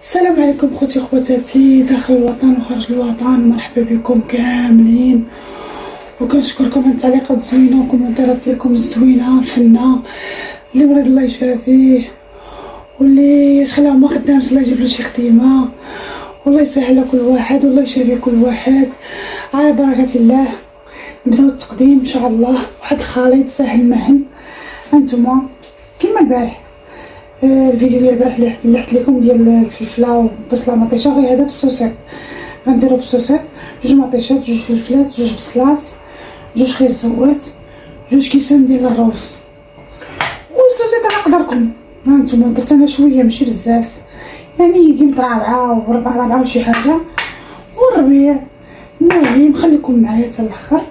السلام عليكم خوتي خواتاتي داخل الوطن وخارج الوطن، مرحبا بكم كاملين وكنشكركم على التعليقات الزوينه والكومنتات ديالكم الزوينه الفنه. اللي مريض الله يشافيه، واللي شغله ما خدامش الله يجيب له شي خدمه، والله يسهل لكل واحد والله يشافي كل واحد على بركه الله. نبداو التقديم ان شاء الله. واحد الخليط ساهل مهن هانتوما كيما البارح. الفيديو ديال البارح اللي حكيت لكم ديال الفلفله وبصله مطيشه، غير هذا بالسوسيط. غنديرو بالسوسيط جوج مطيشات، جوج فلفلات، جوج بصلات، جوج خيزوات، جوج كيسان ديال الروز. والسوسيط على قدركم، هانتوما درت انا شويه ماشي بزاف، يعني يجي ربعه وربعه وشي حاجه والربيع. المهم خليكم معايا حتى الاخر.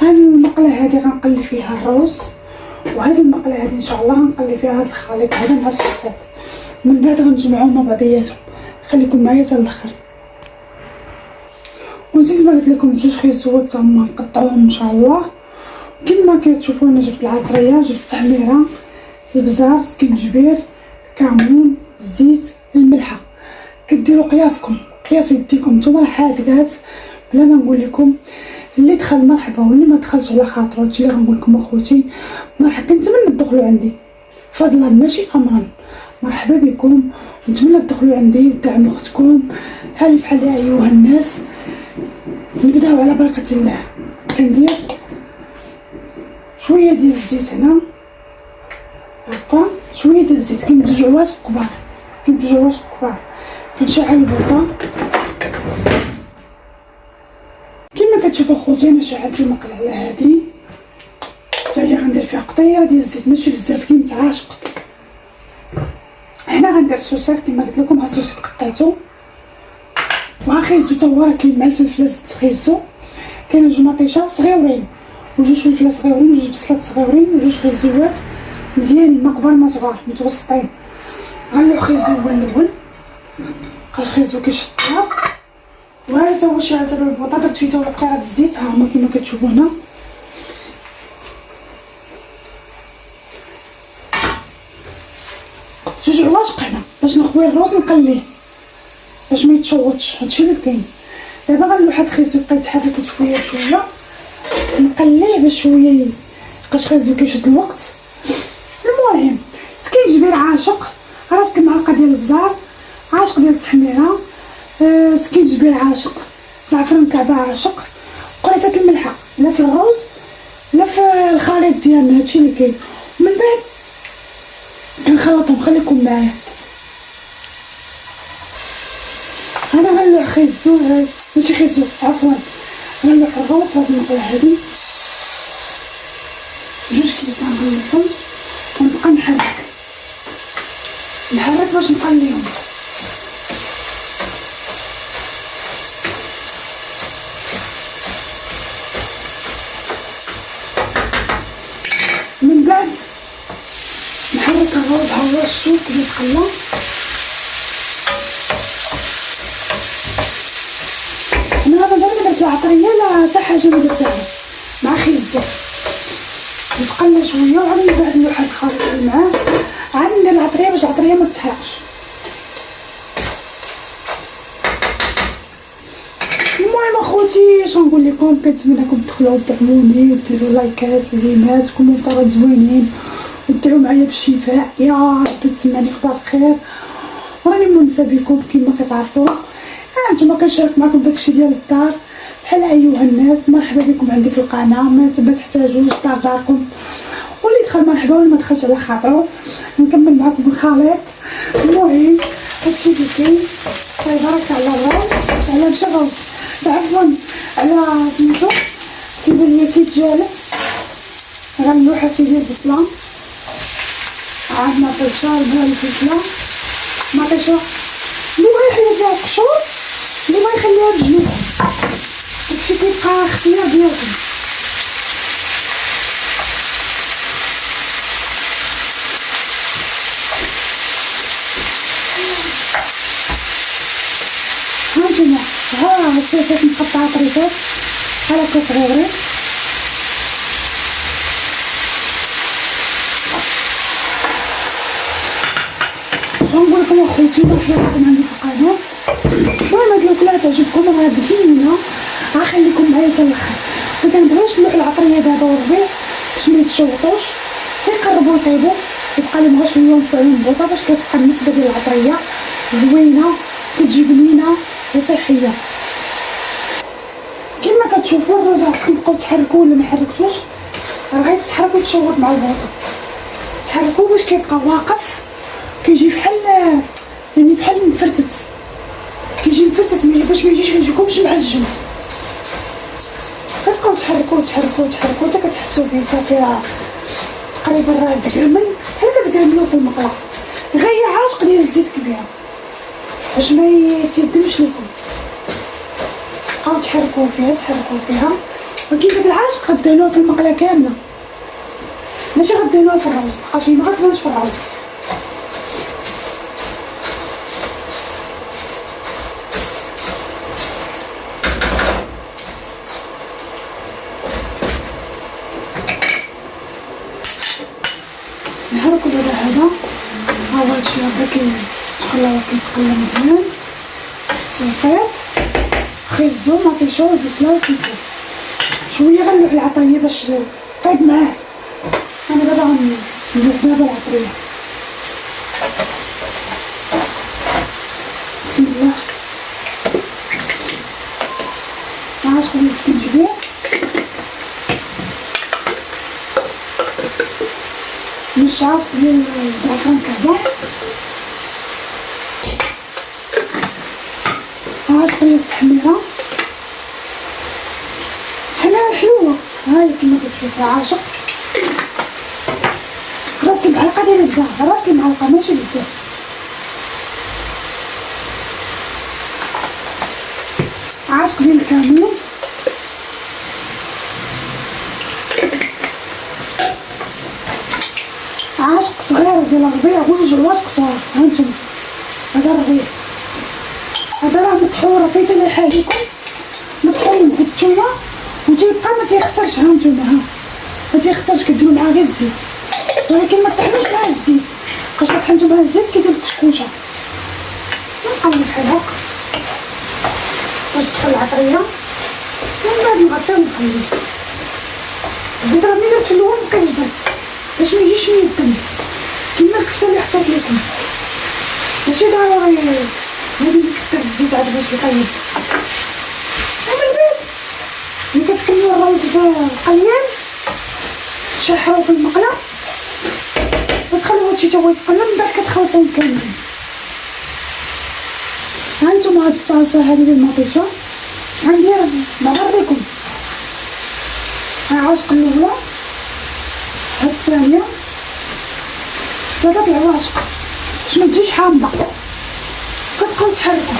هاد المقله هذه غنقلي فيها الروز، وهذه المقله هذه ان شاء الله غنقلي فيها هذا الخليط هذا مع السوسيط، من بعد غنجمعهم مع بعضياتهم. خليكم معايا حتى الاخر. ونزيد ما قلت لكم جوج خيزوات هما نقطعوهم ان شاء الله. كما كتشوفوا انا جبت العطريه، جبت التحميره، البزار، سكينجبير، الكمون، الزيت، الملحه. كديروا قياسكم، قياس يديكم نتوما حادقات بلا ما نقول لكم. اللي دخل مرحبا، واللي ما دخلش على خاطرو. هادشي اللي غنقول لكم اخوتي، مرحبا. كنتمنى تدخلوا عندي فضلا ماشي امرا. مرحبا بكم، نتمنى تدخلوا عندي ودعموا اختكم بحالي بحال ايها الناس. نبداو على بركه الله. كندير شويه ديال الزيت هنا هكا، شويه ديال الزيت كاين بجوج عواشق كبار. كنشعل البوطه كما كتشوفوا اخوتي. انا شعلت المقله على هادي، حتى هي غندير فيها قطيره ديال الزيت ماشي بزاف كي متعاشق. هنا غندير السوسيط كما قلت لكم. ها السوسيط قطعته، وها خيزو تا هو راه كاين مع الفلفله. زدت خيزو، كاين جوج مطيشه صغيورين وجوج فلفله صغيورين وجوج بصلات صغيورين وجوج خيزوات مزيانين، ما كبار ما صغار، متوسطين. غنلوح خيزو هو الاول، بقاش خيزو كيشطها. وهذا تا هو شي عتبه البوطه، درت فيه تا هو قطعه الزيت. ها هما كما كتشوفوا هنا. جوج عواشق هنا باش نخوي الروز نقليه باش ما يتشوطش. هادشي اللي كاين. دابا غنلوح هاد الخيزو يبقى يتحرك شويه بشويه، نقليه باش شويه بقاش خيزو كيشد الوقت. المهم سكينجبير عاشق، راسك معلقه ديال البزار عاشق، ديال التحميره سكينجبير عاشق، زعفران كعبه عاشق، قريصه الملحه لا في الروز لا في الخليط ديالنا. هادشي اللي كاين. من بعد كنخلطهم. خليكم معايا. انا غنلوح خيزو ماشي خيزو عفوا، غنلوح الروز في هاد المقله هادي. جوج كيسان غنلوحهم ونبقى نحرك باش نقليهم. من بعد نحرك الروز. ها هو الشوك اللي تقلى. انا مازال ما درت العطريه لا حتى حاجه ما درتها مع خيزو. نتقلى شويه وعاد من بعد نلوح الخليط اللي معاه. عاد ندير العطريه باش العطريه ما تحرقش. المهم اخوتي اش غنقول لكم، كنتمنىكم تدخلوا وتدعموني وديروا لايكات وفيديوهات وكومنتات زوينين ودعوا معايا بالشفاء يا رب تسمعني في دار الخير. راني منسى بكم كما كتعرفوا. انتما كنشارك معكم داكشي ديال الدار بحال ايها الناس. مرحبا بكم عندي في القناه، ما تحتاجوش الدار داركم، واللي دخل مرحبا واللي ما دخلش على خاطرو. نكمل معكم الخليط. المهم هادشي اللي كاين. تبارك على الروز، على مشى الروز عفوا على سميتو تيبان ليا كيتجالب. غنلوح اسيدي البصله، عاد مطيشه البلا الفلفله مطيشه اللي بغا يحيد فيها القشور، اللي بغا يخليها بجنوب. هادشي كيبقى اختيار ديالكم. هانتوما ها السوسيط مقطعه طريفات بحال هكا صغيورين. غنقول لكم اخوتي مرحبا بكم عندي في القناه. البنات. المهم هاد الوكله تعجبكم راه بنينه، غنخليكم معايا حتى الاخر. ما كنبغيش نلوح العطريه دابا والربيع باش ما يتشوطوش، تيقربوا يطيبوا يبقى لهم غير شويه ونفعلوا البوطه باش كتبقى النسبه ديال العطريه زوينه كتجي بنينه وصحيه. كما كتشوفوا الرز خصكم تبقاو تحركوه ولا ما حركتوش راه غيتحرك ويتشوط مع البوطه. تحركوه باش كيبقى واقف، كيجي بحال يعني بحال مفرتت، كيجي مفرتت باش ما يجيكمش معجن. كتبقاو تحركوه تحركوه تحركوه حتى كتحسوا به صافي راه تقريبا راه تكرمل بحال كتكرملوه في المقله. غير عاشق ديال الزيت كبيره باش ما يتيدمش لكم. بقاو تحركوه فيها ولكن داك العاشق غديروه في المقله كامله، ماشي غديروه في الروز، بقاش ما غتبانش في الروز. نحركو دابا هذا، ها هو هادشي هذا شحال كيتقلى مزيان. الصوصيط خيزو مطيشو البصله والفلفل شويه، غنلوح العطريه باش طيب معاه. انا دابا غنلوح دابا العطريه. بسم الله. عاشق ديال السكنجبير، نص عاصق ديال الزعفران كعبه، عاشق ديال التحميره الحلوه هاي كما كتشوفوا. عاشق راس المعلقه ديال الزهر، راس المعلقه ماشي بزاف. عاشق ديال الكمون، عاشق صغير ديال الربيع وجوج عواشق صغار. هانتوما هذا الربيع، هذا راه مطحور فايته لحالكم، مطحور نتوما وتيبقى ما تيخسرش. هانتوما ها ما تيخسرش، كديروا معاه غير الزيت ولكن ما تطحنوش معاه الزيت، بقاش طحنتو معاه الزيت كيدير الكشكوشه. نقلب بحال هكا باش تدخل العطريه، ومن بعد نغطيو ونخليه. الزيت راه ملي درت في الاول مبقيتش درت باش ما يجيش ميدن كيما الكفته اللي حطيت لكم. ماشي ضروري هادي كفته الزيت عاد باش يطيب. ومن بعد ملي كتكملوا الروز في القليان تشحروا في المقله وتخليوه هادشي تا هو يتقلى، من بعد كتخلطوهم كاملين. هانتوما هاد الصلصه هادي ديال المطيشه غندير نوريكم. ها عاشق الاولى، هاد الثانيه، ثلاثه العواشق باش ما تجيش حامضه. كتبقاو تحركوا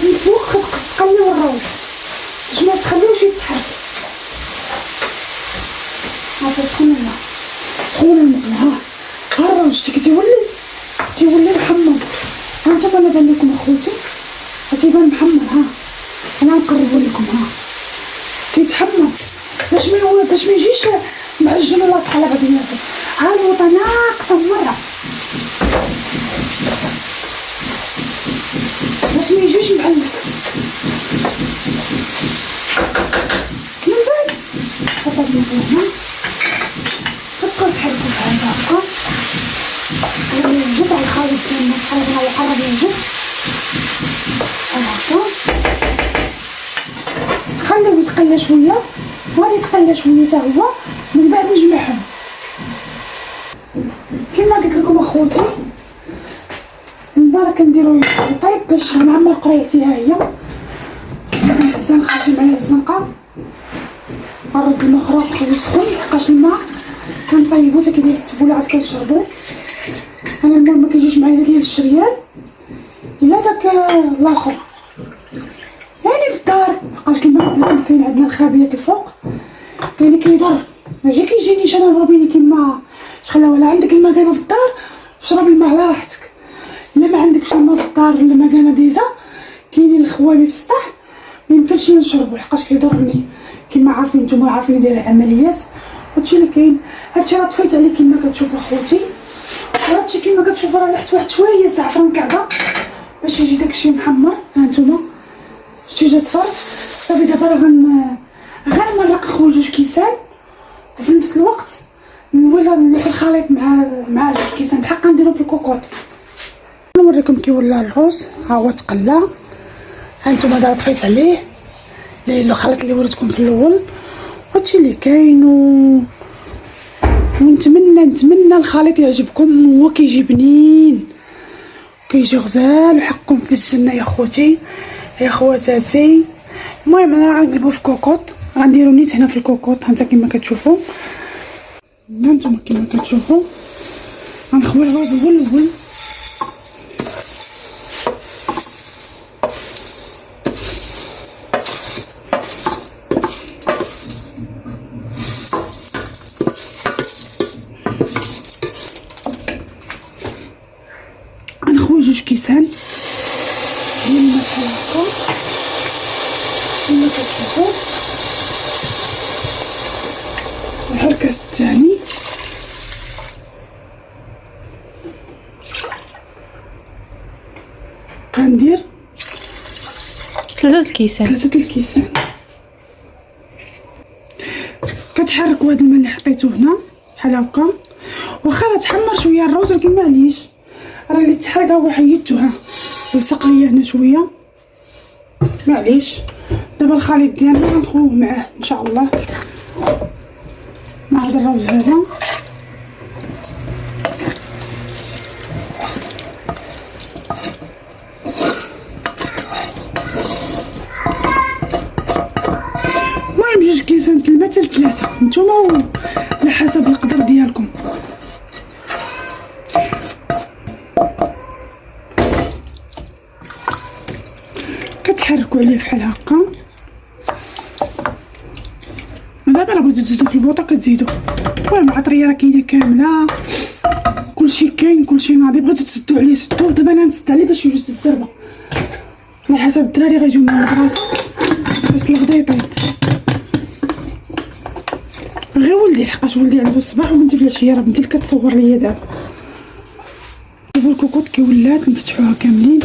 في نفس الوقت. كتقليو الروز باش ما تخليوش يتحرك. هاكا سخونه الماء، سخونه المقله. ها الروز تيولي محمر. هانتوما انا بان لكم اخوتي تيبان محمر. ها انا نقربو لكم، ها كيتحمر باش ما يجيش معجن ولا لاصق على بعضياته. ها الوطه ناقصه مره باش ما يجيش معلق. من بعد حطيت المقله، كتبقاو تحركوا بحال هكا. يوجد على الخليط ديالنا تقريبا هو قرب يوجد بحال هكا. خليوه يتقلى شويه، وغادي يتقلى شويه حتى هو، من بعد نجمعهم. كما قلت لكم اخوتي المبارك نديرو يطيب باش نعمر قريعتي. ها هي الزنقه، جي معايا الزنقه. نرد الماء خرج يسخن، ميبقاش الماء كنطيبو حتى كيدير السبوله عاد كنشربو. انا المهم ما كيجيش معايا لا ديال الشريان الا داك الاخر، يعني في الدار بقاش كيما قلت لكم كاين عندنا الخابيه الفوق، يعني كيضر. ماشي كيجينيش انا نضربيني كيما شحال ولا. عندك المكانه في الدار شرب الماء على راحتك. الا ما عندكش الماء في الدار ولا مكانه ديزا، كاينين الخوالي في السطح ما ميمكنش نشربو لحقاش كيضرني كيما عارفين نتوما، عارفين دايره عمليات. هادشي اللي كاين. هادشي راه طفيت عليه كيما كتشوفوا خوتي، وهادشي كيما كتشوفوا راه لحت واحد شويه زعفران كعبه باش يجي داكشي محمر. ها نتوما شتي جا صفر. صافي دابا راه غنمرق خويا جوج كيسان، وفي نفس الوقت ولا نلوح الخليط مع جوج كيسان بحال كنديرو في الكوكوط. نوريكم كي ولا الروز. ها هو تقلى. ها نتوما دابا طفيت عليه الخليط اللي وريتكم في الاول. هادشي اللي كاين ونتمنى الخليط يعجبكم. هو كيجي بنين كيجي غزال وحقكم في الجنه يا خوتي يا خواتاتي. المهم انا غنقلبو في كوكوط، غنديرو نيت هنا في الكوكوط. هانتا كيما كتشوفوا، هانتوما كيما كتشوفوا غنخوي الروز هو الاول. غنخوي جوج كيسان ديال الماء بحال هكا كيما كتشوفوا، بحال الكاس الثاني. غندير 3 الكيسان. كتحركوا هذا الماء اللي حطيته هنا بحال هكا. واخا راه تحمر شويه الروز ولكن معليش، راه اللي تحرق هو حيدته. ها لصق ليا هنا شويه معليش. دابا الخليط ديالنا غنخويه معاه ان شاء الله مع هذا الروز هذا. المهم جوج كيسان الماء حتى 3 نتوما على حسب القدر ديالكم. كتحركوا عليه بحال هكا. دابا راه بغيتو تزيدو في البوطه كتزيدو. المهم العطريه راه كاينه كامله، كلشي كاين كلشي ناضي. بغيتو تسدو عليه سدو. دابا انا نسد عليه باش يوجد بالزربه على حسب الدراري غيجيو من المدرسه بس الغدا يطيب. غير ولدي لحقاش ولدي عنده الصباح وبنتي في العشيه. راه بنتي اللي كتصور ليا دابا. شوفوا الكوكوط كي ولات نفتحوها كاملين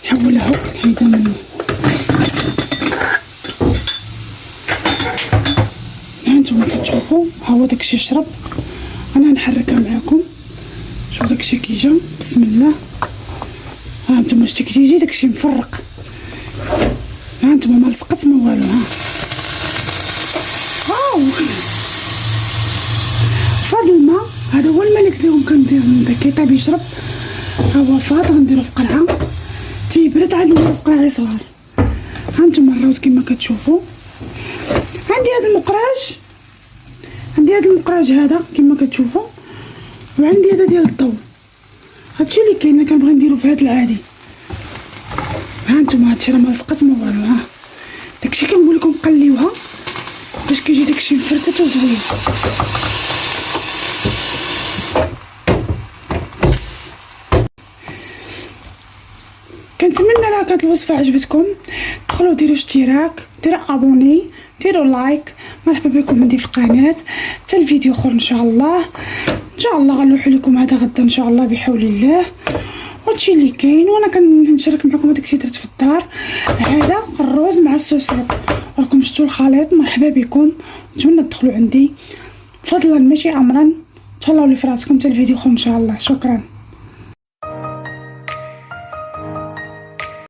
نحولها نحيدها منه. هانتوما كتشوفوا ها هو داكشي شرب. انا نحركها معكم. شوفوا داكشي كي جا بسم الله. هانتوما شتي كيجي داكشي مفرق. هانتوما ما لصقت ما والو. ها فهاد الماء هذا هو الماء اللي قلت لكم كندير من داك كيطيب يشرب. ها هو فاض غنديرو في قرعه تيبرد عاد نديرو في قرعه صغار. هانتوما الروز كما كتشوفوا. عندي هذا المقراج هذا كما كتشوفوا، وعندي هذا ديال الضو. هادشي اللي كاين. كنبغي نديرو في هذا العادي. هانتوما هادشي راه ما لصقت ما والو. ها داكشي كنقول لكم قليوها باش كيجي داكشي مفرتت وزوين. كنتمنى لا كانت الوصفه عجبتكم دخلوا ديروا اشتراك، ديروا ابوني، ديروا لايك. مرحبا بكم عندي في القناه. حتى الفيديو اخر ان شاء الله غنلوح لكم هذا غدا ان شاء الله بحول الله. هادشي اللي كاين. وانا كنشارك معكم هذاك الشيء درت في الدار. هذا الروز مع الصوصات. راكم شفتوا الخليط. مرحبا بكم. نتمنى تدخلوا عندي فضلا ماشي امرا. تهلاو لي فراسكم. حتى الفيديو اخر ان شاء الله. شكرا.